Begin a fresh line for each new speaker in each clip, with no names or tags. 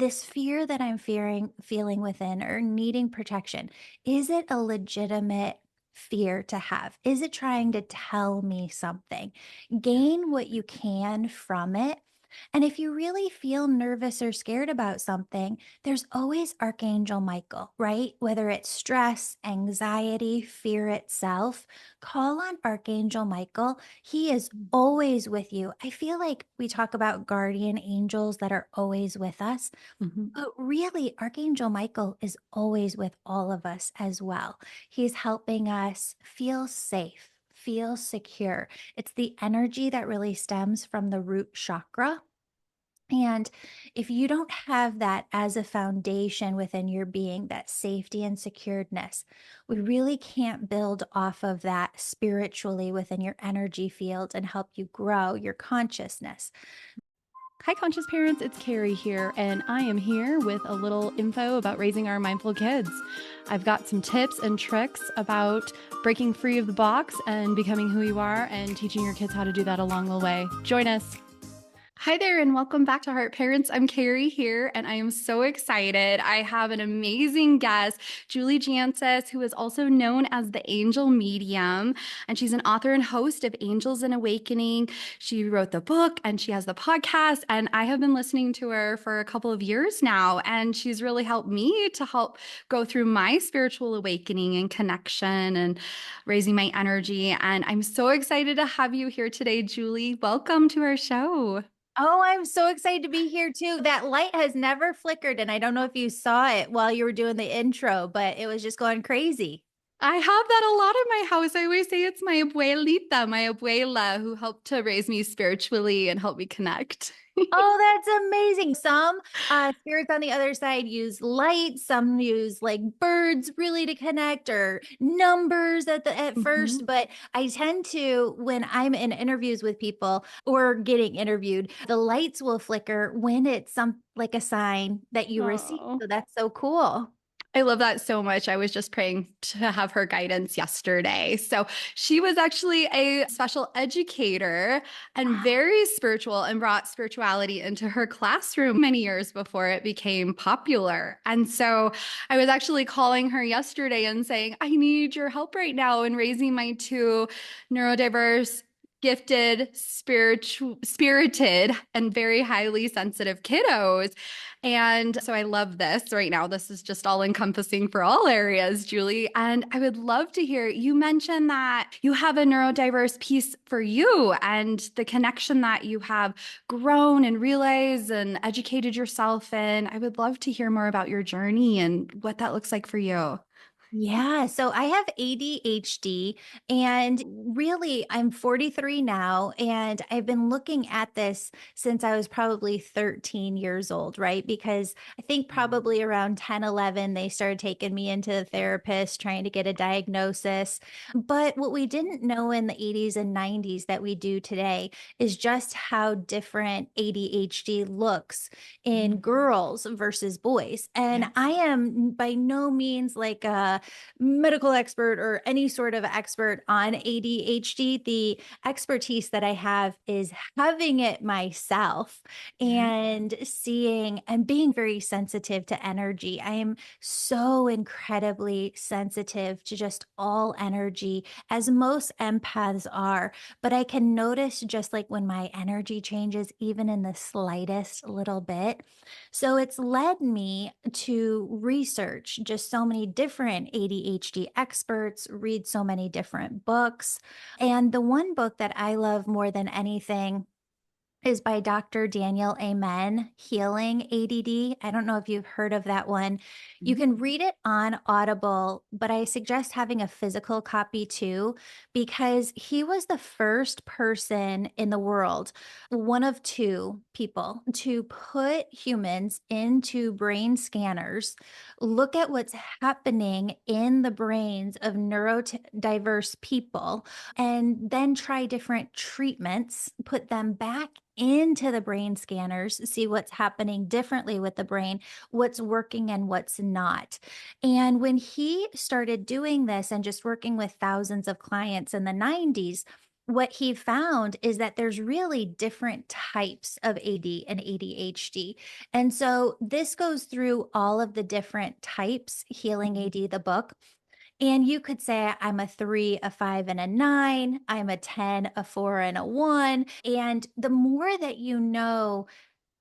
this fear that I'm feeling within or needing protection, is it a legitimate fear to have? Is it trying to tell me something? Gain what you can from it. And if you really feel nervous or scared about something, there's always Archangel Michael, right? Whether it's stress, anxiety, fear itself, call on Archangel Michael. He is always with you. I feel like we talk about guardian angels that are always with us,
Mhm.
but really, Archangel Michael is always with all of us as well. He's helping us feel safe, feel secure. It's the energy that really stems from the root chakra. And if you don't have that as a foundation within your being, that safety and securedness, we really can't build off of that spiritually within your energy field and help you grow your consciousness.
Hi, conscious parents. It's Carrie here, and I am here with a little info about raising our mindful kids. I've got some tips and tricks about breaking free of the box and becoming who you are and teaching your kids how to do that along the way. Join us. Hi there, and welcome back to Heart Parents. I'm Carrie here, and I am so excited. I have an amazing guest, Julie Jancis, who is also known as the Angel Medium, and she's an author and host of Angels and Awakening. She wrote the book, and she has the podcast, and I have been listening to her for a couple of years now, and she's really helped me to help go through my spiritual awakening and connection and raising my energy. And I'm so excited to have you here today, Julie. Welcome to our show.
Oh, I'm so excited to be here too. That light has never flickered, and I don't know if you saw it while you were doing the intro, but it was just going crazy.
I have that a lot in my house. I always say it's my abuelita, my abuela, who helped to raise me spiritually and help me connect.
Oh, that's amazing. Some spirits on the other side use light, some use like birds really to connect or numbers at
Mhm.
first, but I tend to when I'm in interviews with people or getting interviewed, the lights will flicker when it's some like a sign that you receive.
Oh,
So that's so cool.
I love that so much. I was just praying to have her guidance yesterday. So she was actually a special educator and very spiritual and brought spirituality into her classroom many years before it became popular. And so I was actually calling her yesterday and saying, I need your help right now in raising my two neurodiverse gifted, spirited, and very highly sensitive kiddos. And so I love this right now. This is just all encompassing for all areas, Julie. And I would love to hear you mention that you have a neurodiverse piece for you and the connection that you have grown and realized and educated yourself in. I would love to hear more about your journey and what that looks like for you.
Yeah, so I have ADHD and really I'm 43 now and I've been looking at this since I was probably 13 years old, right? Because I think probably around 10, 11, they started taking me into the therapist trying to get a diagnosis. But what we didn't know in the 80s and 90s that we do today is just how different ADHD looks in
Mhm.
girls versus boys. And
Yes.
I am by no means like a medical expert or any sort of expert on ADHD. The expertise that I have is having it myself
Yes.
and seeing and being very sensitive to energy. I am so incredibly sensitive to just all energy, as most empaths are. But I can notice just like when my energy changes, even in the slightest little bit. So it's led me to research just so many different ADHD experts, read so many different books. And the one book that I love more than anything is by Dr. Daniel Amen, Healing ADD. I don't know if you've heard of that one. You
Mhm.
can read it on Audible, but I suggest having a physical copy too, because he was the first person in the world, one of two people, to put humans into brain scanners, look at what's happening in the brains of neurodiverse people, and then try different treatments, put them back into the brain scanners, see what's happening differently with the brain, what's working and what's not. And when he started doing this and just working with thousands of clients in the 90s, what he found is that there's really different types of AD and ADHD. And so this goes through all of the different types, Healing
Mhm.
AD, the book. And you could say, I'm a 3, a 5, and a 9. I'm a 10, a 4, and a 1. And the more that you know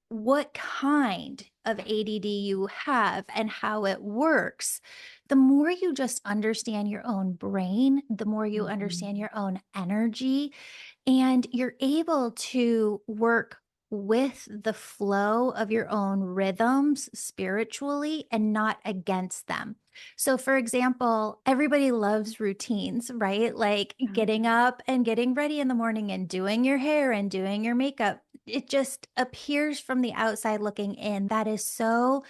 what kind of ADD you have and how it works, the more you just understand your own brain, the more you
Mhm.
understand your own energy, and you're able to work with the flow of your own rhythms spiritually and not against them. So, for example, everybody loves routines, right? Like
Yeah.
getting up and getting ready in the morning and doing your hair and doing your makeup. It just appears from the outside looking in. That is so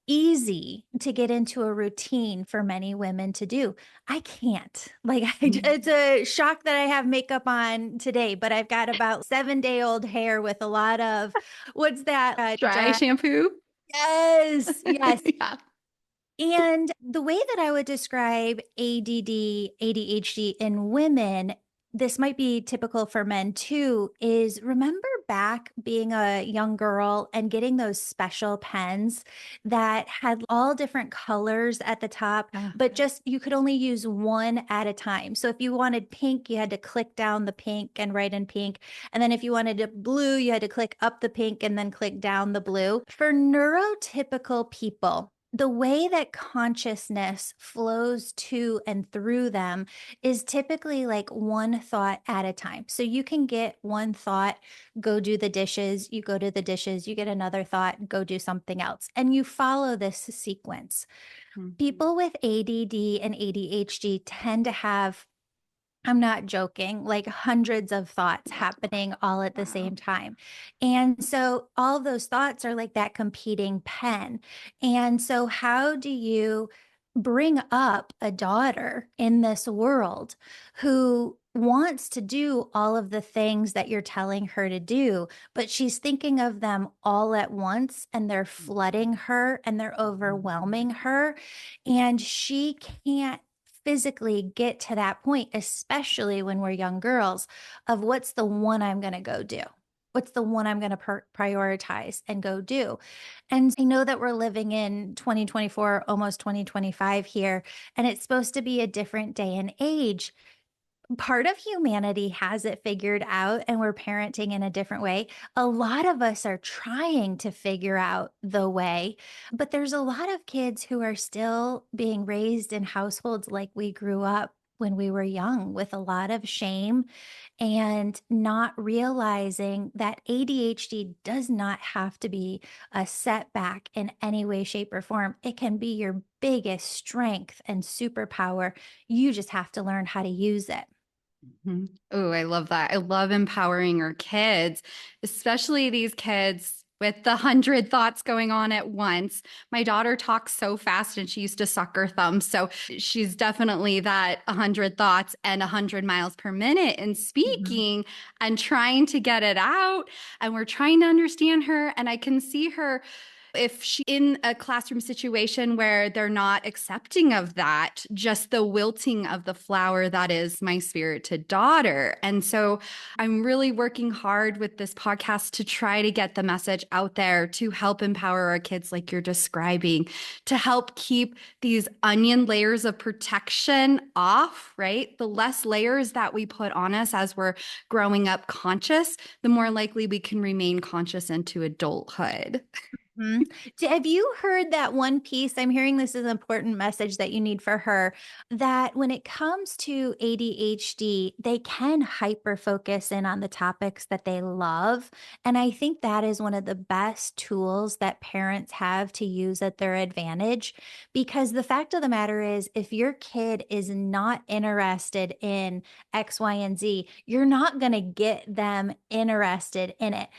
easy to get into a routine for many women to do. I can't. Like, it's a shock that I have makeup on today, but I've got about 7-day-old hair with a lot of what's that?
Dry shampoo.
Yes, yes.
Yeah.
And the way that I would describe ADD, ADHD in women, this might be typical for men too, is remember back being a young girl and getting those special pens that had all different colors at the top,
Yeah.
but just you could only use one at a time. So if you wanted pink, you had to click down the pink and write in pink. And then if you wanted it blue, you had to click up the pink and then click down the blue. For neurotypical people, the way that consciousness flows to and through them is typically like one thought at a time. So you can get one thought, go do the dishes, you go to the dishes, you get another thought, go do something else. And you follow this sequence.
Mhm.
People with ADD and ADHD tend to have, I'm not joking, like hundreds of thoughts happening all at the
Wow.
same time. And so all of those thoughts are like that competing pen. And so, how do you bring up a daughter in this world who wants to do all of the things that you're telling her to do, but she's thinking of them all at once and they're flooding her and they're overwhelming her, and she can't physically get to that point, especially when we're young girls, of what's the one I'm going to go do? What's the one I'm going to prioritize and go do? And I know that we're living in 2024, almost 2025 here, and it's supposed to be a different day and age. Part of humanity has it figured out and we're parenting in a different way. A lot of us are trying to figure out the way, but there's a lot of kids who are still being raised in households like we grew up when we were young, with a lot of shame and not realizing that ADHD does not have to be a setback in any way, shape, or form. It can be your biggest strength and superpower. You just have to learn how to use it.
Oh, I love that. I love empowering our kids, especially these kids with the 100 thoughts going on at once. My daughter talks so fast and she used to suck her thumb. So she's definitely that 100 thoughts and 100 miles per minute in
Mhm.
speaking and trying to get it out. And we're trying to understand her. And I can see her if she's in a classroom situation where they're not accepting of that, just the wilting of the flower that is my spirited daughter. And so I'm really working hard with this podcast to try to get the message out there to help empower our kids, like you're describing, to help keep these onion layers of protection off, right? The less layers that we put on us as we're growing up conscious, the more likely we can remain conscious into adulthood.
Mhm. Have you heard that one piece? I'm hearing this is an important message that you need for her, that when it comes to ADHD, they can hyper focus in on the topics that they love. And I think that is one of the best tools that parents have to use at their advantage. Because the fact of the matter is, if your kid is not interested in X, Y, and Z, you're not going to get them interested in it.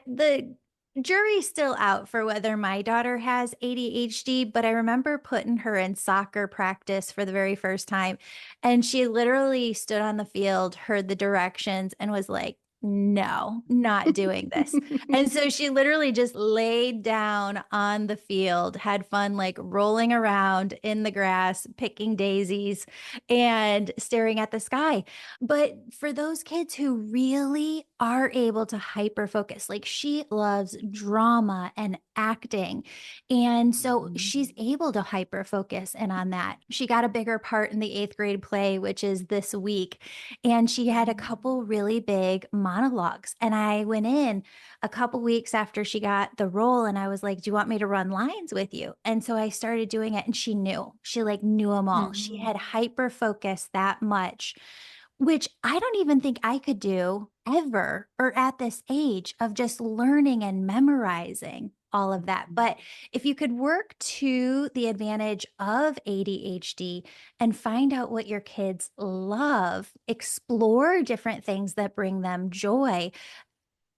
The jury's still out for whether my daughter has ADHD, but I remember putting her in soccer practice for the very first time. And she literally stood on the field, heard the directions, and was like, no, not doing this. And so she literally just laid down on the field, had fun, like rolling around in the grass, picking daisies and staring at the sky. But for those kids who really are able to hyper focus, like she loves drama and acting. And so
Mhm.
she's able to hyper focus in on that. She got a bigger part in the eighth grade play, which is this week. And she had a couple really big monologues. And I went in a couple weeks after she got the role and I was like, "Do you want me to run lines with you?" And so I started doing it and she knew. She like knew them all. She
Mhm.
had hyper focused that much, which I don't even think I could do ever or at this age of just learning and memorizing all of that.
Mhm.
But if you could work to the advantage of ADHD and find out what your kids love, explore different things that bring them joy,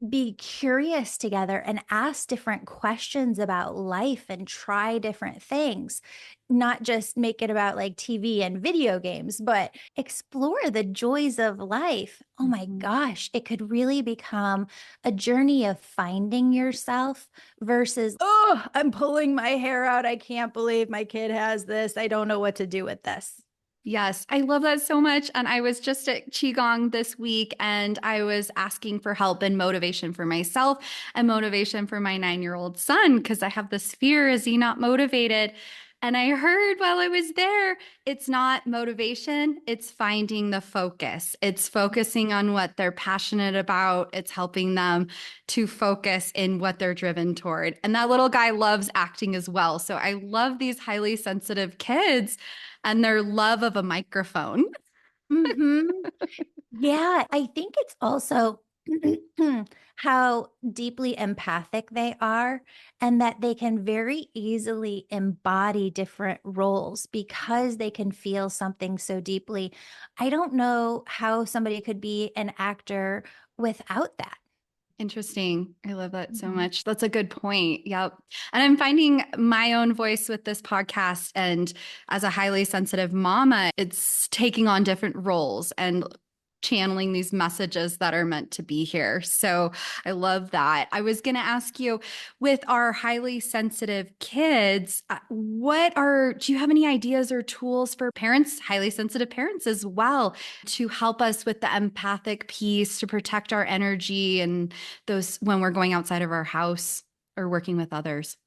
be curious together and ask different questions about life and try different things, not just make it about like TV and video games, but explore the joys of life. Oh my
Mhm.
gosh, it could really become a journey of finding yourself versus, oh, I'm pulling my hair out. I can't believe my kid has this. I don't know what to do with this.
Yes, I love that so much. And I was just at Qigong this week and I was asking for help and motivation for myself and motivation for my 9-year-old son because I have this fear, is he not motivated? And I heard while I was there, it's not motivation, it's finding the focus. It's focusing on what they're passionate about. It's helping them to focus in what they're driven toward. And that little guy loves acting as well. So I love these highly sensitive kids and their love of a microphone.
Hmm. Yeah, I think it's also how deeply empathic they are, and that they can very easily embody different roles because they can feel something so deeply. I don't know how somebody could be an actor without that.
Interesting. I love that so
Mhm.
much. That's a good point. Yep. And I'm finding my own voice with this podcast. And as a highly sensitive mama, it's taking on different roles and channeling these messages that are meant to be here. So I love that. I was going to ask you, with our highly sensitive kids, do you have any ideas or tools for parents, highly sensitive parents as well, to help us with the empathic piece, to protect our energy and those when we're going outside of our house or working with others?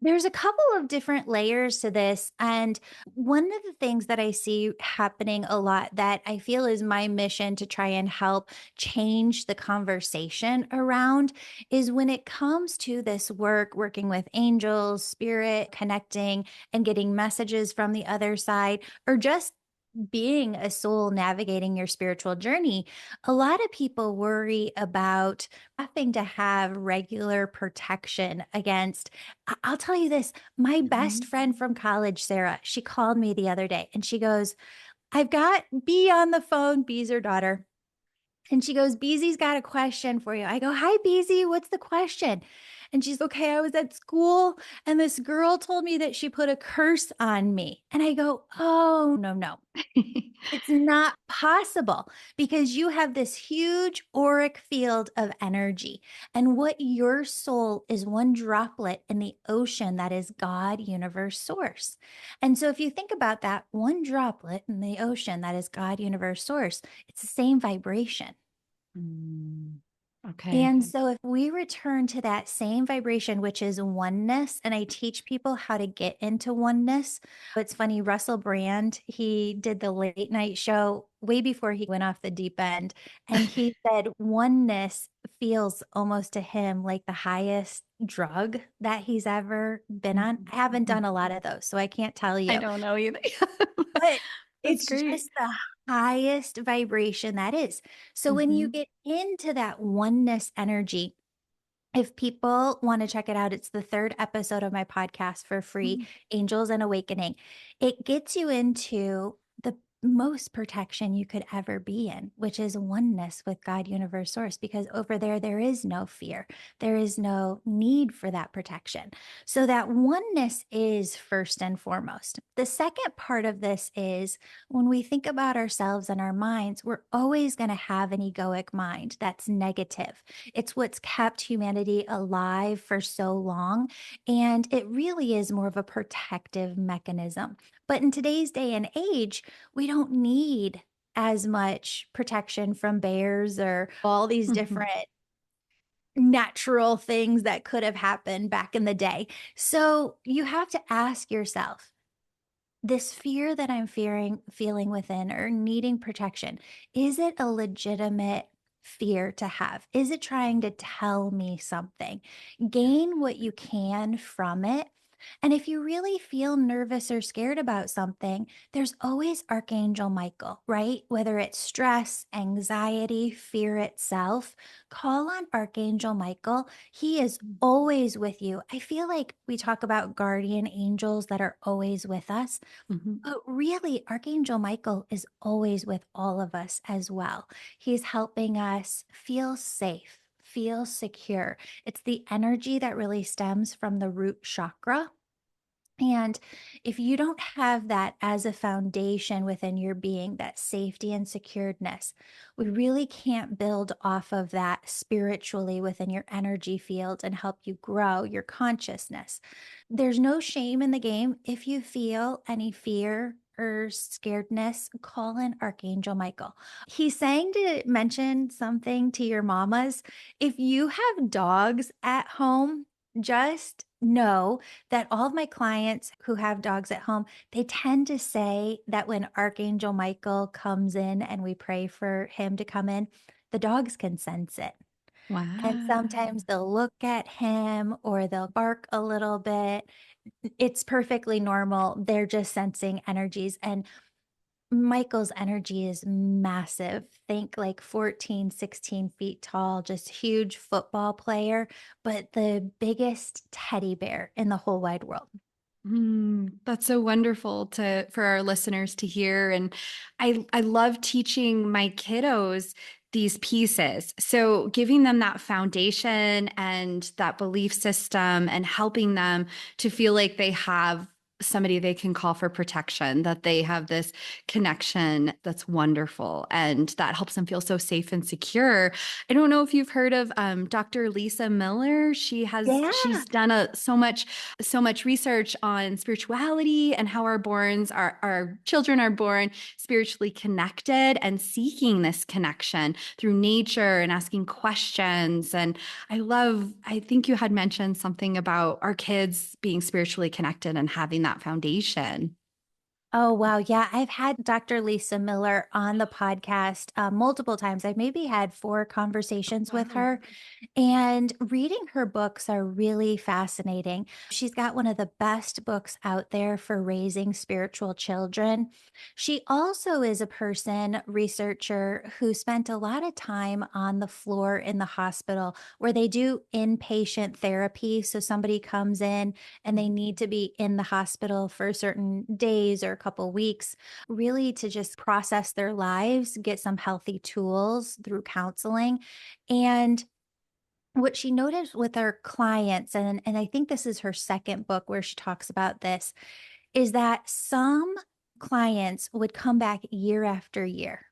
There's a couple of different layers to this. And one of the things that I see happening a lot that I feel is my mission to try and help change the conversation around is when it comes to this work, working with angels, spirit, connecting and getting messages from the other side, or just being a soul navigating your spiritual journey, a lot of people worry about having to have regular protection against. I'll tell you this, my best
Mhm.
friend from college, Sarah, she called me the other day and she goes, "I've got B on the phone." B's her daughter. And she goes, "Beezy's got a question for you." I go, "Hi, Beezy, what's the question?" And she's, "Okay, I was at school and this girl told me that she put a curse on me." And I go, "Oh, no, no. It's not possible because you have this huge auric field of energy. And what your soul is one droplet in the ocean that is God, universe, source. And so if you think about that, one droplet in the ocean that is God, universe, source, it's the same vibration.
Mm, okay.
And so if we return to that same vibration, which is oneness, and I teach people how to get into oneness. It's funny, Russell Brand, he did the late night show way before he went off the deep end. And he said oneness feels almost to him like the highest drug that he's ever been on. I haven't done a lot of those, so I can't tell
I
you.
don't know either.
But
That's
it's
great.
just the highest vibration that is. So when you
Mhm.
get into that oneness energy, if people want to check it out, it's the third episode of my podcast for free,
Mhm.
Angels and Awakening. It gets you into the most protection you could ever be in, which is oneness with God, universe, source, because over there, there is no fear. There is no need for that protection. So that oneness is first and foremost. The second part of this is when we think about ourselves and our minds, we're always going to have an egoic mind that's negative. It's what's kept humanity alive for so long. And it really is more of a protective mechanism. But in today's day and age, we don't need as much protection from bears or all these
Mhm.
different natural things that could have happened back in the day. So you have to ask yourself, this fear that I'm feeling within or needing protection, is it a legitimate fear to have? Is it trying to tell me something? Gain what you can from it. And if you really feel nervous or scared about something, there's always Archangel Michael, right? Whether it's stress, anxiety, fear itself, call on Archangel Michael. He is always with you. I feel like we talk about guardian angels that are always with us.
Mhm.
But really, Archangel Michael is always with all of us as well. He's helping us feel safe, feel secure. It's the energy that really stems from the root chakra. And if you don't have that as a foundation within your being, that safety and securedness, we really can't build off of that spiritually within your energy field and help you grow your consciousness. There's no shame in the game. If you feel any fear or scaredness, call in Archangel Michael. He's saying to mention something to your mamas. If you have dogs at home, just know that all of my clients who have dogs at home, they tend to say that when Archangel Michael comes in and we pray for him to come in, the dogs can sense it. And sometimes
Wow.
they'll look at him or they'll bark a little bit. It's perfectly normal. They're just sensing energies. And Michael's energy is massive. Think like 14, 16 feet tall, just huge football player, but the biggest teddy bear in the whole wide world.
That's so wonderful to for our listeners to hear. And I love teaching my kiddos these pieces. So giving them that foundation and that belief system and helping them to feel like they have somebody they can call for protection, that they have this connection that's wonderful and that helps them feel so safe and secure. I don't know if you've heard of Dr. Lisa Miller.
Yeah.
She's done so much research on spirituality and how our children are born spiritually connected and seeking this connection through nature and asking questions. And I think you had mentioned something about our kids being spiritually connected and having that foundation.
Oh, wow. Yeah. I've had Dr. Lisa Miller on the podcast multiple times. I've maybe had 4 conversations with
Wow.
her. And reading her books are really fascinating. She's got one of the best books out there for raising spiritual children. She also is a person, researcher, who spent a lot of time on the floor in the hospital where they do inpatient therapy. So somebody comes in and they need to be in the hospital for certain days or a couple weeks, really to just process their lives, get some healthy tools through counseling. And what she noticed with her clients, and I think this is her second book where she talks about this, is that some clients would come back year after year,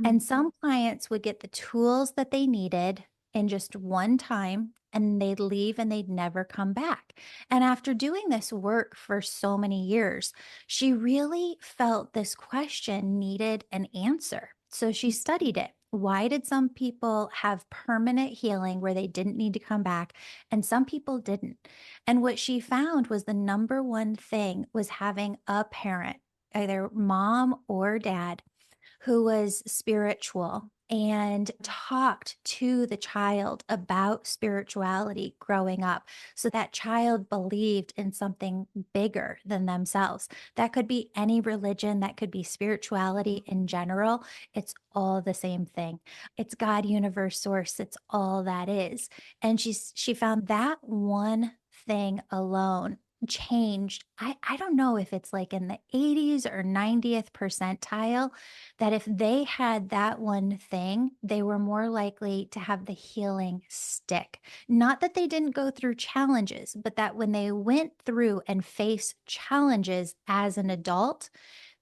and some clients would get the tools that they needed in just one time, and they'd leave and they'd never come back. And after doing this work for so many years, she really felt this question needed an answer. So she studied it. Why did some people have permanent healing where they didn't need to come back and some people didn't? And what she found was the number one thing was having a parent, either mom or dad, who was spiritual and talked to the child about spirituality growing up. So that child believed in something bigger than themselves. That could be any religion, that could be spirituality in general. It's all the same thing. It's God, universe, source. It's all that is. And she found that one thing alone changed. I don't know if it's like in the 80s or 90th percentile that if they had that one thing, they were more likely to have the healing stick. Not that they didn't go through challenges, but that when they went through and faced challenges as an adult,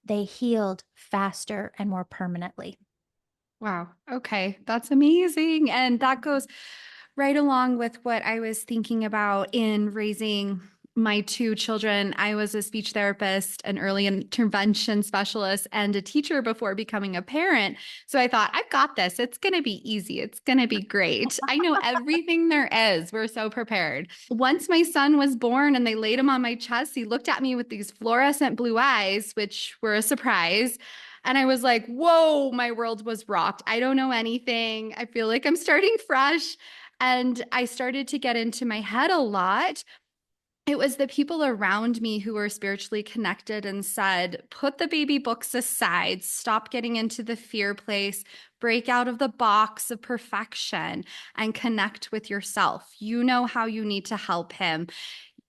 they healed faster and more permanently.
Wow. Okay. That's amazing. And that goes right along with what I was thinking about in raising my two children. I was a speech therapist, an early intervention specialist, and a teacher before becoming a parent. So I thought, I've got this. It's going to be easy. It's going to be great. I know everything there is. We're so prepared. Once my son was born and they laid him on my chest, he looked at me with these fluorescent blue eyes, which were a surprise. And I was like, whoa, my world was rocked. I don't know anything. I feel like I'm starting fresh. And I started to get into my head a lot. It was the people around me who were spiritually connected and said, put the baby books aside, stop getting into the fear place, break out of the box of perfection, and connect with yourself. You know how you need to help him.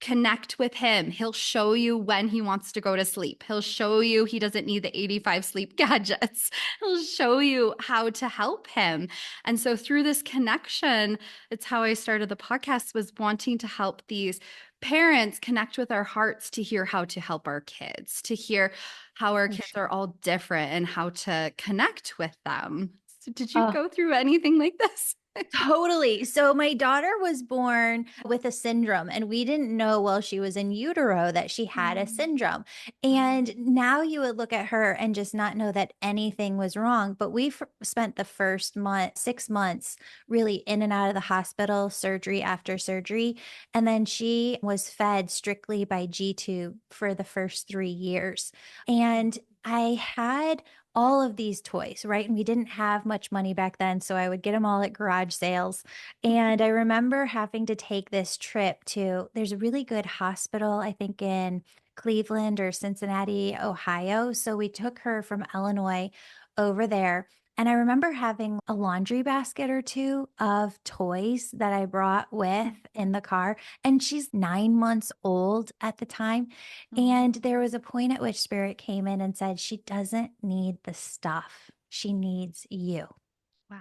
Connect with him. He'll show you when he wants to go to sleep. He'll show you he doesn't need the 85 sleep gadgets. He'll show you how to help him. And so through this connection, it's how I started the podcast, was wanting to help these parents connect with our hearts to hear how to help our kids, to hear how our
For
kids
sure.
are all different and how to connect with them. So did you
Oh,
go through anything like this?
totally. So my daughter was born with a syndrome, and we didn't know while she was in utero that she had a
Um,
syndrome.
wow.
And now you would look at her and just not know that anything was wrong. But we spent the first month, 6 months, really in and out of the hospital, surgery after surgery. And then she was fed strictly by G tube for the first 3 years. And I had all of these toys, right? And we didn't have much money back then. So I would get them all at garage sales. And I remember having to take this trip to, there's a really good hospital, I think in Cleveland or Cincinnati, Ohio. So we took her from Illinois over there. And I remember having a laundry basket or two of toys that I brought with in the car. And she's 9 months old at the time. And there was a point at which Spirit came in and said, she doesn't need the stuff. She needs you,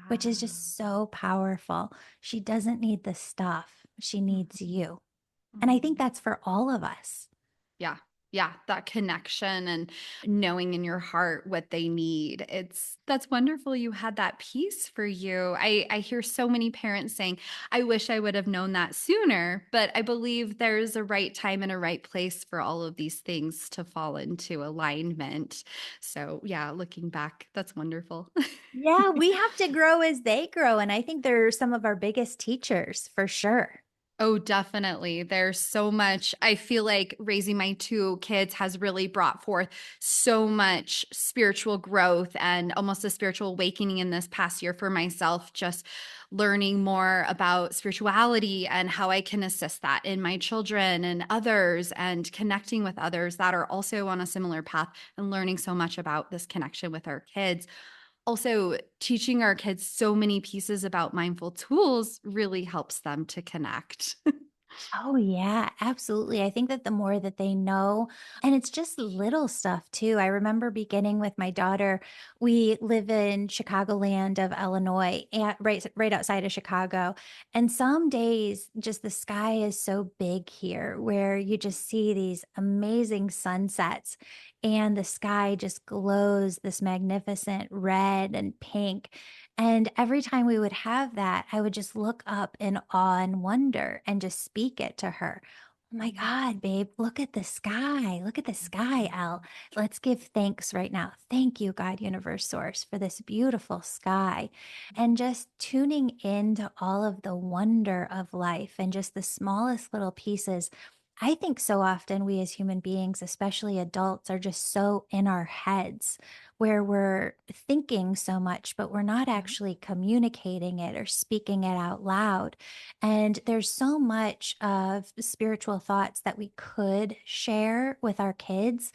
which is
Wow.
just so powerful. She doesn't need the stuff. She needs
Mhm.
you. And I think
Mhm.
that's for all of us.
Yeah. Yeah, that connection and knowing in your heart what they need. That's wonderful you had that piece for you. I hear so many parents saying, "I wish I would have known that sooner," but I believe there's a right time and a right place for all of these things to fall into alignment. So, yeah, looking back, that's wonderful.
Yeah, we have to grow as they grow. And I think they're some of our biggest teachers for sure.
Oh, definitely. There's so much. I feel like raising my two kids has really brought forth so much spiritual growth and almost a spiritual awakening in this past year for myself, just learning more about spirituality and how I can assist that in my children and others, and connecting with others that are also on a similar path, and learning so much about this connection with our kids. Also, teaching our kids so many pieces about mindful tools really helps them to connect.
Oh, yeah, absolutely. I think that the more that they know, and it's just little stuff too. I remember beginning with my daughter. We live in Chicagoland of Illinois, and right outside of Chicago. And some days, just the sky is so big here where you just see these amazing sunsets, and the sky just glows this magnificent red and pink. And every time we would have that, I would just look up in awe and wonder and just speak it to her. Oh my God, babe, look at the sky. Look at the sky, Elle. Let's give thanks right now. Thank you, God, Universe Source, for this beautiful sky. And just tuning into all of the wonder of life and just the smallest little pieces. I think so often we as human beings, especially adults, are just so in our heads where we're thinking so much, but we're not
Yeah.
actually communicating it or speaking it out loud. And there's so much of spiritual thoughts that we could share with our kids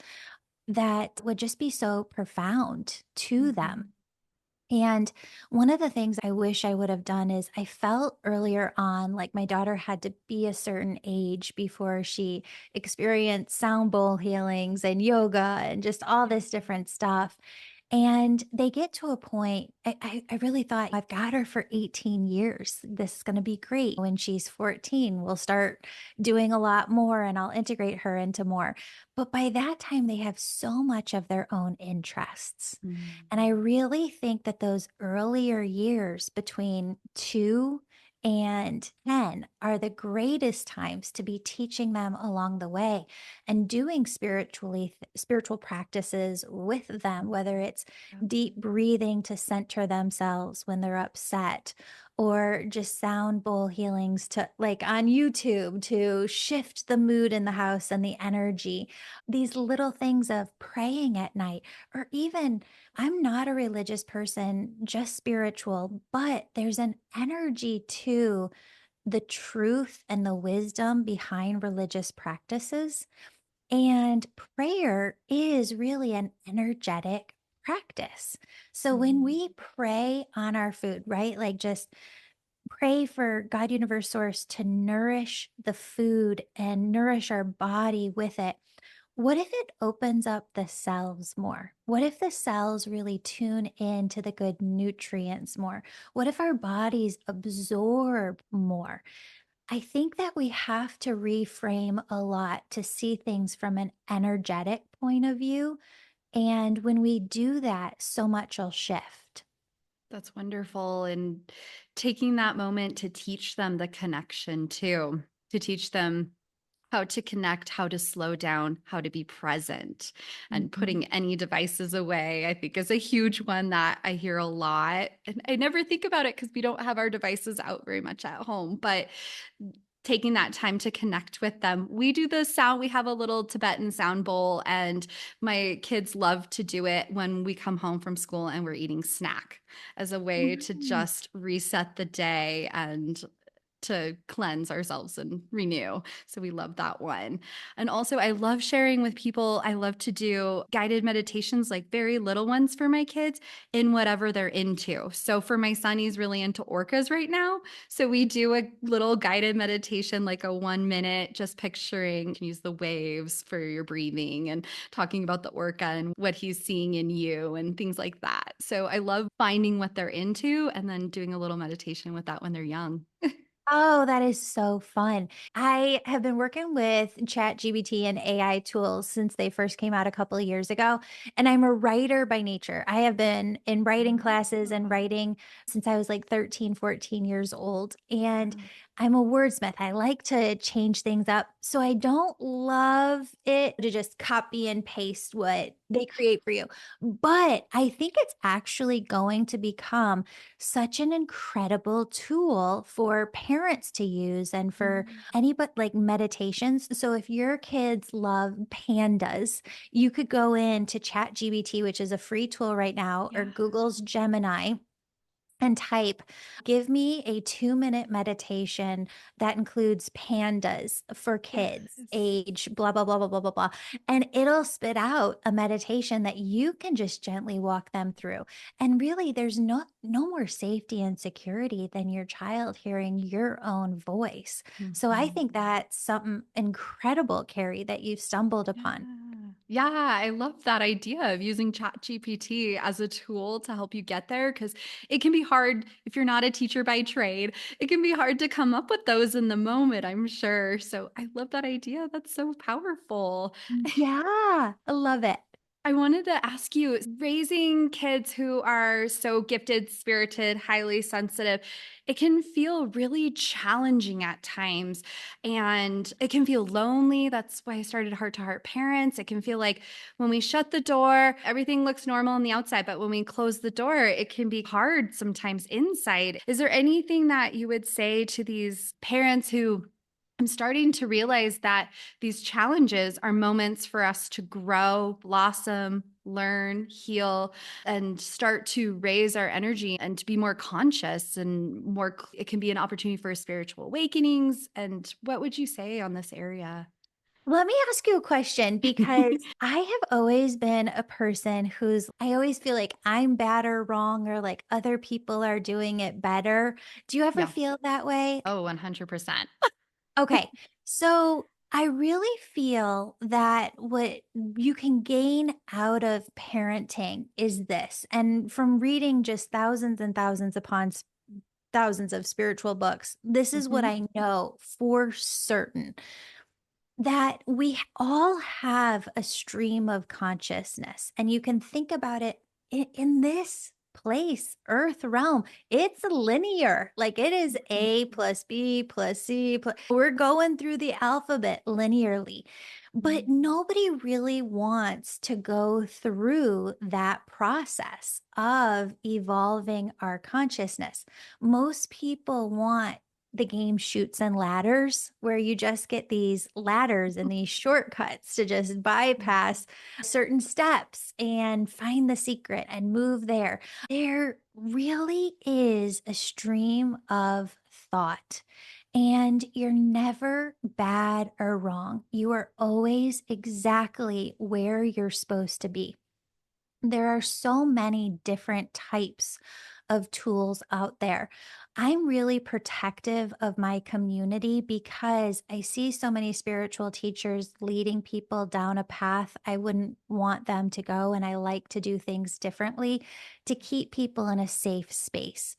that would just be so profound to
Mhm.
them. And one of the things I wish I would have done is I felt earlier on like my daughter had to be a certain age before she experienced sound bowl healings and yoga and just all
Yeah.
this different stuff. And they get to a point, I really thought, I've got her for 18 years. This is going to be great. When she's 14, we'll start doing a lot more and I'll integrate her into more. But by that time, they have so much of their own interests.
Mm.
And I really think that those earlier years between 2 and 10 are the greatest times to be teaching them along the way and doing spiritual practices with them, whether it's
Yep.
deep breathing to center themselves when they're upset, or just sound bowl healings to like on YouTube to shift the mood in the house and the energy. These little things of praying at night, or even I'm not a religious person, just spiritual, but there's an energy to the truth and the wisdom behind religious practices. And prayer is really an energetic practice. So when
Mhm.
we pray on our food, right? Like just pray for God, universe, source to nourish the food and nourish our body with it. What if it opens up the cells more? What if the cells really tune in to the good nutrients more? What if our bodies absorb more? I think that we have to reframe a lot to see things from an energetic point of view. And when we do that, so much will shift.
That's wonderful. And taking that moment to teach them the connection too, to teach them how to connect, how to slow down, how to be present, and
Mhm.
putting any devices away, I think is a huge one that I hear a lot. And I never think about it because we don't have our devices out very much at home, but taking that time to connect with them. We do the sound, we have a little Tibetan sound bowl, and my kids love to do it when we come home from school and we're eating snack as a way to
Mm.
just reset the day and to cleanse ourselves and renew. So we love that one. And also, I love sharing with people. I love to do guided meditations, like very little ones for my kids in whatever they're into. So for my son, he's really into orcas right now. So we do a little guided meditation, like a 1 minute, just picturing, you can use the waves for your breathing and talking about the orca and what he's seeing in you and things like that. So I love finding what they're into and then doing a little meditation with that when they're young.
Oh, that is so fun. I have been working with ChatGPT and AI tools since they first came out a couple of years ago, and I'm a writer by nature. I have been in writing classes and
Ah,
writing since I was like 13, 14 years old, and
wow.
I'm a wordsmith. I like to change things up. So I don't love it to just copy and paste what they create for you. But I think it's actually going to become such an incredible tool for parents to use and for
Mm.
anybody like meditations. So if your kids love pandas, you could go in to ChatGPT, which is a free tool right now, or
Yeah.
Google's Gemini and type, give me a 2-minute meditation that includes pandas for kids,
Yes.
age blah, blah, blah, blah, blah, blah, blah. And it'll spit out a meditation that you can just gently walk them through. And really, there's no more safety and security than your child hearing your own voice. So I
Mhm.
think that's something incredible, Carrie, that you've stumbled
Yeah.
upon.
Yeah, I love that idea of using ChatGPT as a tool to help you get there because it can be hard if you're not a teacher by trade. It can be hard to come up with those in the moment, I'm sure. So I love that idea. That's so powerful.
Yeah, I love it.
I wanted to ask you, raising kids who are so gifted, spirited, highly sensitive, it can feel really challenging at times. And it can feel lonely. That's why I started Heart to Heart Parents. It can feel like when we shut the door, everything looks normal on the outside. But when we close the door, it can be hard sometimes inside. Is there anything that you would say to these parents who I'm starting to realize that these challenges are moments for us to grow, blossom, learn, heal, and start to raise our energy and to be more conscious and it can be an opportunity for spiritual awakenings. And what would you say on this area?
Let me ask you a question because I have always been a person I always feel like I'm bad or wrong or like other people are doing it better. Do you ever
Yeah.
feel that way?
Oh, 100%.
Okay. So I really feel that what you can gain out of parenting is this. And from reading just thousands and thousands upon thousands of spiritual books, this is what
Mhm.
I know for certain that we all have a stream of consciousness, and you can think about it in this place, earth realm. It's linear. Like it is
Mhm.
A plus B plus C. We're going through the alphabet linearly, but
Mhm.
nobody really wants to go through that process of evolving our consciousness. Most people want the game Shoots and Ladders, where you just get these ladders and these shortcuts to just bypass certain steps and find the secret and move there. There really is a stream of thought, and you're never bad or wrong. You are always exactly where you're supposed to be. There are so many different types of tools out there. I'm really protective of my community because I see so many spiritual teachers leading people down a path I wouldn't want them to go. And I like to do things differently to keep people in a safe space.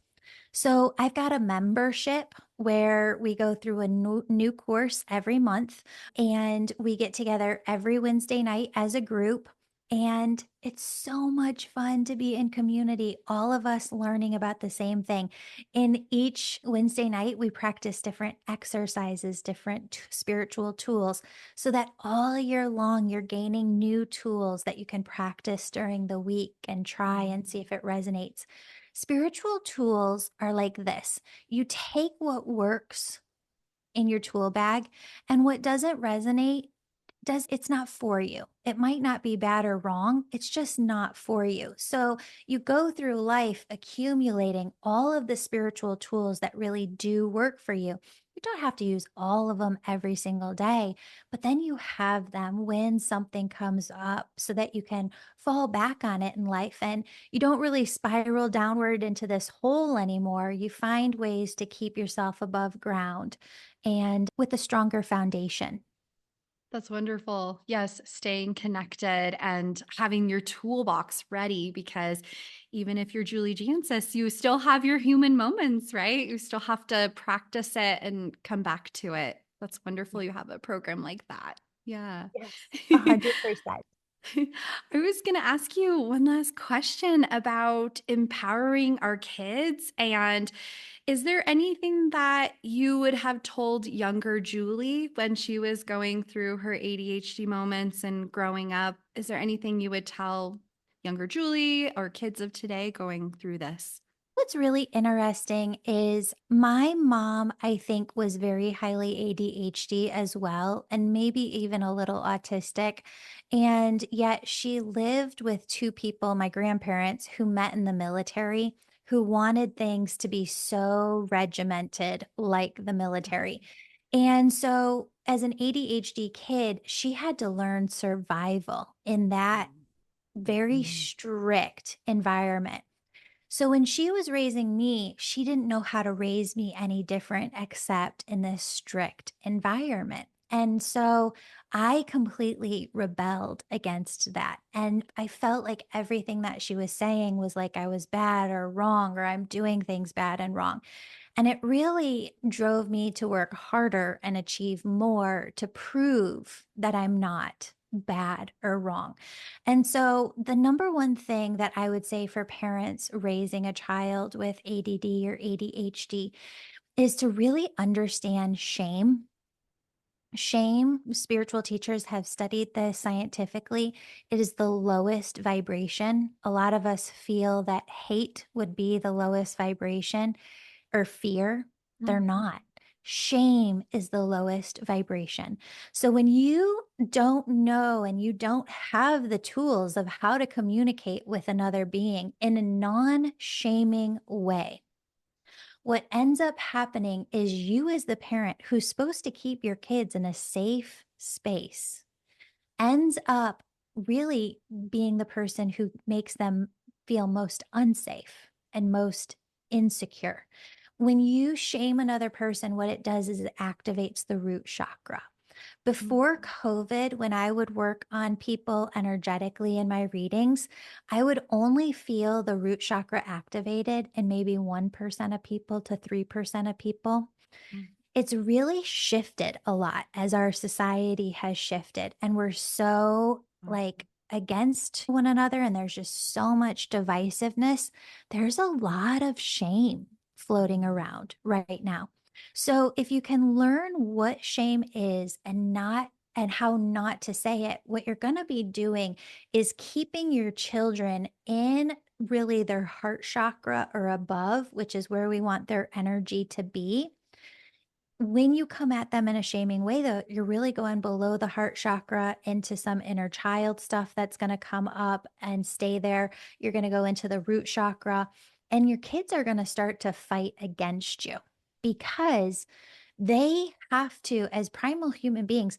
So I've got a membership where we go through a new course every month, and we get together every Wednesday night as a group. And it's so much fun to be in community, all of us learning about the same thing. In each Wednesday night, we practice different exercises, different spiritual tools, so that all year long you're gaining new tools that you can practice during the week and try and see if it resonates. Spiritual tools are like this: you take what works in your tool bag, and what doesn't resonate it's not for you. It might not be bad or wrong. It's just not for you. So you go through life accumulating all of the spiritual tools that really do work for you. You don't have to use all of them every single day, but then you have them when something comes up so that you can fall back on it in life, and you don't really spiral downward into this hole anymore. You find ways to keep yourself above ground and with a stronger foundation.
That's wonderful. Yes, staying connected and having your toolbox ready because even if you're Julie Jancis, you still have your human moments, right? You still have to practice it and come back to it. That's wonderful you have a program like that. Yeah.
Yes. 100%.
I was going to ask you one last question about empowering our kids. And is there anything that you would have told younger Julie when she was going through her ADHD moments and growing up? Is there anything you would tell younger Julie or kids of today going through this?
What's really interesting is my mom, I think, was very highly ADHD as well, and maybe even a little autistic. And yet she lived with two people, my grandparents, who met in the military, who wanted things to be so regimented like the military. And so, as an ADHD kid, she had to learn survival in that very
Mhm.
strict environment. So when she was raising me, she didn't know how to raise me any different except in this strict environment. And so I completely rebelled against that. And I felt like everything that she was saying was like I was bad or wrong, or I'm doing things bad and wrong. And it really drove me to work harder and achieve more to prove that I'm not bad or wrong. And so, the number one thing that I would say for parents raising a child with ADD or ADHD is to really understand shame. Shame, spiritual teachers have studied this scientifically. It is the lowest vibration. A lot of us feel that hate would be the lowest vibration, or fear. They're
Mhm.
not. Shame is the lowest vibration. So when you don't know and you don't have the tools of how to communicate with another being in a non shaming way, what ends up happening is you, as the parent who's supposed to keep your kids in a safe space ends up really being the person who makes them feel most unsafe and most insecure. When you shame another person, what it does is it activates the root chakra. Before
Mhm.
COVID, when I would work on people energetically in my readings, I would only feel the root chakra activated in maybe 1% of people to 3% of people.
Mhm.
It's really shifted a lot as our society has shifted, and we're so,
Wow.
like, against one another, and there's just so much divisiveness. There's a lot of shame floating
Mhm.
around right now. So, if you can learn what shame is and how not to say it, what you're gonna be doing is keeping your children in really their heart chakra or above, which is where we want their energy to be. When you come at them in a shaming way, though, you're really going below the heart chakra into some inner child stuff that's going to come up and stay there. You're going to go into the root chakra, and your kids are going to start to fight against you because they have to, as primal human beings,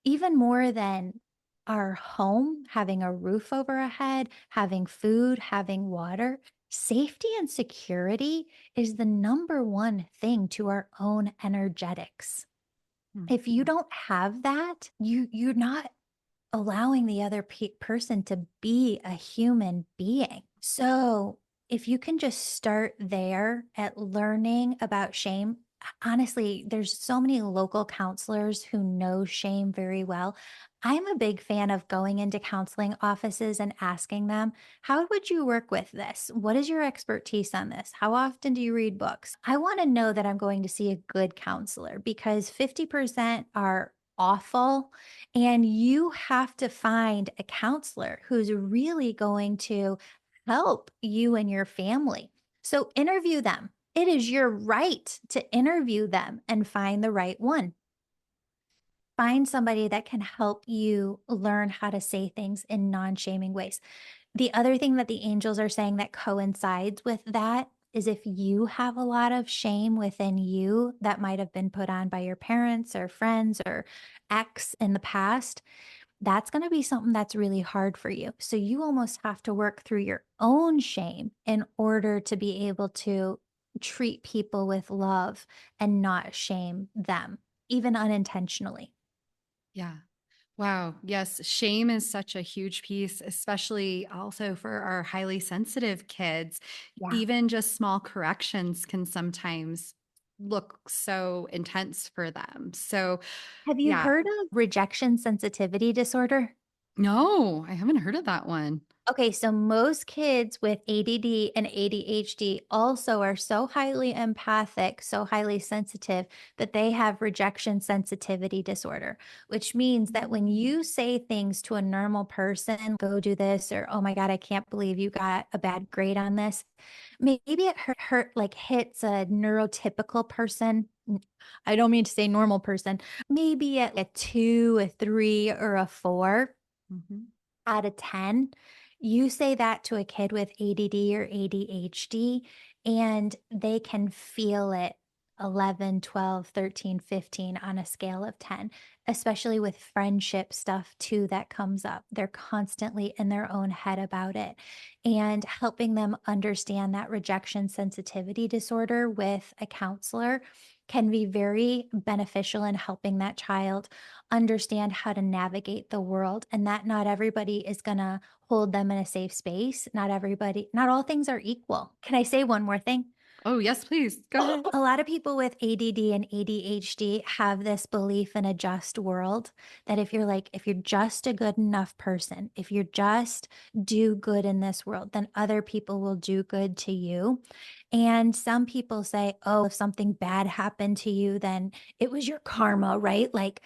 even more than our home, having a roof over our head, having food, having water, safety and security is the number one thing to our own energetics. If you
Mhm.
don't have that, you're not allowing the other person to be a human being. So, if you can just start there at learning about shame, honestly, there's so many local counselors who know shame very well. I'm a big fan of going into counseling offices and asking them, how would you work with this? What is your expertise on this? How often do you read books? I want to know that I'm going to see a good counselor because 50% are awful, and you have to find a counselor who's really going to help you and your family. So interview them. It is your right to interview them and find the right one. Find somebody that can help you learn how to say things in non shaming ways. The other thing that the angels are saying that coincides with that is if you have a lot of shame within you that might have been put on by your parents or friends or ex in the past, that's going to be something that's really hard for you. So you almost have to work through your own shame in order to be able to treat people with love and not shame them, even unintentionally.
Yeah. Wow. Yes. Shame is such a huge piece, especially also for our highly sensitive kids.
Yeah.
Even just small corrections can sometimes look so intense for them. So,
Have you
yeah.
heard of rejection sensitivity disorder?
No, I haven't heard of that one.
Okay, so most kids with ADD and ADHD also are so highly empathic, so highly sensitive that they have rejection sensitivity disorder, which means that when
Mm.
you say things to a normal person, go do this, or oh my God, I can't believe you got a bad grade on this. Maybe it like hits a neurotypical person. I don't mean to say normal person, maybe at a two, a three, or a four
Mhm.
out of 10, you say that to a kid with ADD or ADHD, and they can feel it 11, 12, 13, 15 on a scale of 10, especially with friendship stuff too that comes up. They're constantly in their own head about it. And helping them understand that rejection sensitivity disorder with a counselor can be very beneficial in helping that child understand how to navigate the world and that not everybody is going to hold them in a safe space. Not all things are equal. Can I say one more thing?
Oh, yes, please. Go ahead.
A lot of people with ADD and ADHD have this belief in a just world that if you're just a good enough person, if you're just do good in this world, then other people will do good to you. And some people say, oh, if something bad happened to you, then it was your karma, right? Like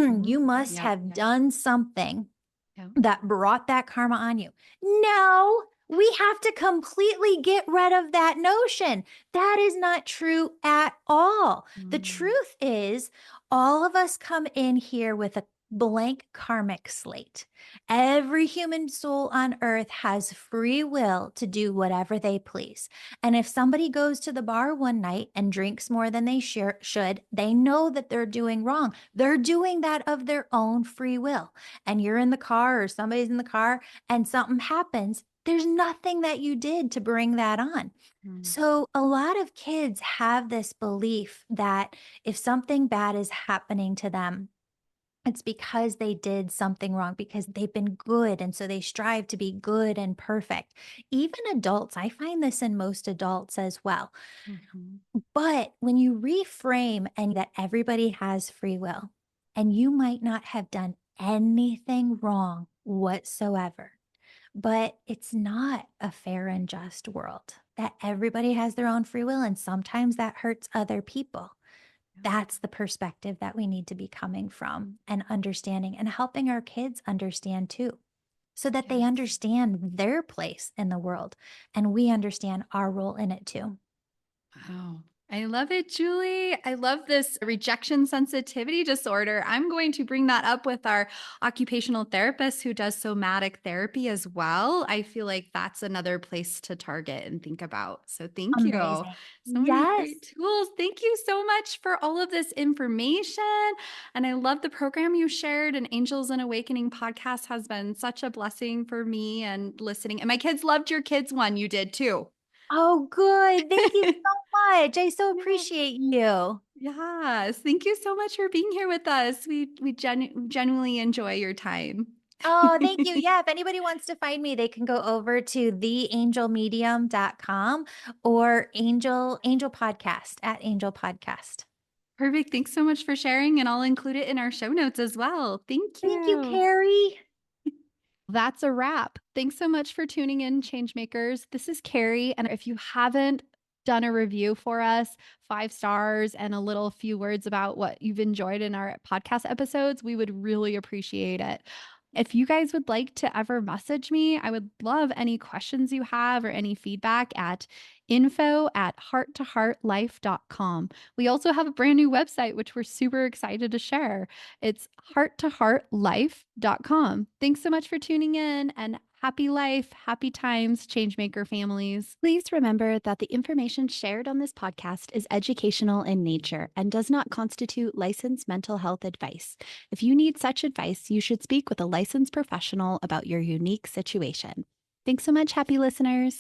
Mhm.
you must
Yep.
have done something
Yep.
that brought that karma on you. No, we have to completely get rid of that notion. That is not true at all. The
Mm.
truth is, all of us come in here with a blank karmic slate. Every human soul on earth has free will to do whatever they please. And if somebody goes to the bar one night and drinks more than they should, they know that they're doing wrong. They're doing that of their own free will. And you're in the car or somebody's in the car and something happens. There's nothing that you did to bring that on.
Mm.
So, a lot of kids have this belief that if something bad is happening to them, it's because they did something wrong, because they've been good. And so they strive to be good and perfect. Even adults, I find this in most adults as well.
Mhm.
But when you reframe and that everybody has free will, and you might not have done anything wrong whatsoever, but it's not a fair and just world that everybody has their own free will. And sometimes that hurts other people. That's the perspective that we need to be coming from and understanding and helping our kids understand too, so that they
Yes.
understand their place in the world and we understand our role in it too.
Wow. I love it, Julie. I love this rejection sensitivity disorder. I'm going to bring that up with our occupational therapist who does somatic therapy as well. I feel like that's another place to target and think about. So, thank you.
Amazing.
So many
Yes.
great tools. Thank you so much for all of this information. And I love the program you shared. And Angels and Awakening podcast has been such a blessing for me and listening. And my kids loved your kids one. You did too.
Oh, good. Thank you so much. I so
Yeah.
appreciate you.
Yes. Thank you so much for being here with us. We genuinely enjoy your time.
Oh, thank you. Yeah, if anybody wants to find me, they can go over to theangelmedium.com or Angel Podcast at Angel Podcast.
Perfect. Thanks so much for sharing, and I'll include it in our show notes as well. Thank
Thank you,
you.
Carrie.
That's a wrap. Thanks so much for tuning in, Changemakers. This is Carrie. And if you haven't done a review for us, 5 stars and a little few words about what you've enjoyed in our podcast episodes, we would really appreciate it. If you guys would like to ever message me, I would love any questions you have or any feedback at info@hearttoheartlife.com. We also have a brand new website, which we're super excited to share. It's hearttoheartlife.com. Thanks so much for tuning in and happy life, happy times, Changemaker families. Please remember that the information shared on this podcast is educational in nature and does not constitute licensed mental health advice. If you need such advice, you should speak with a licensed professional about your unique situation. Thanks so much, happy listeners.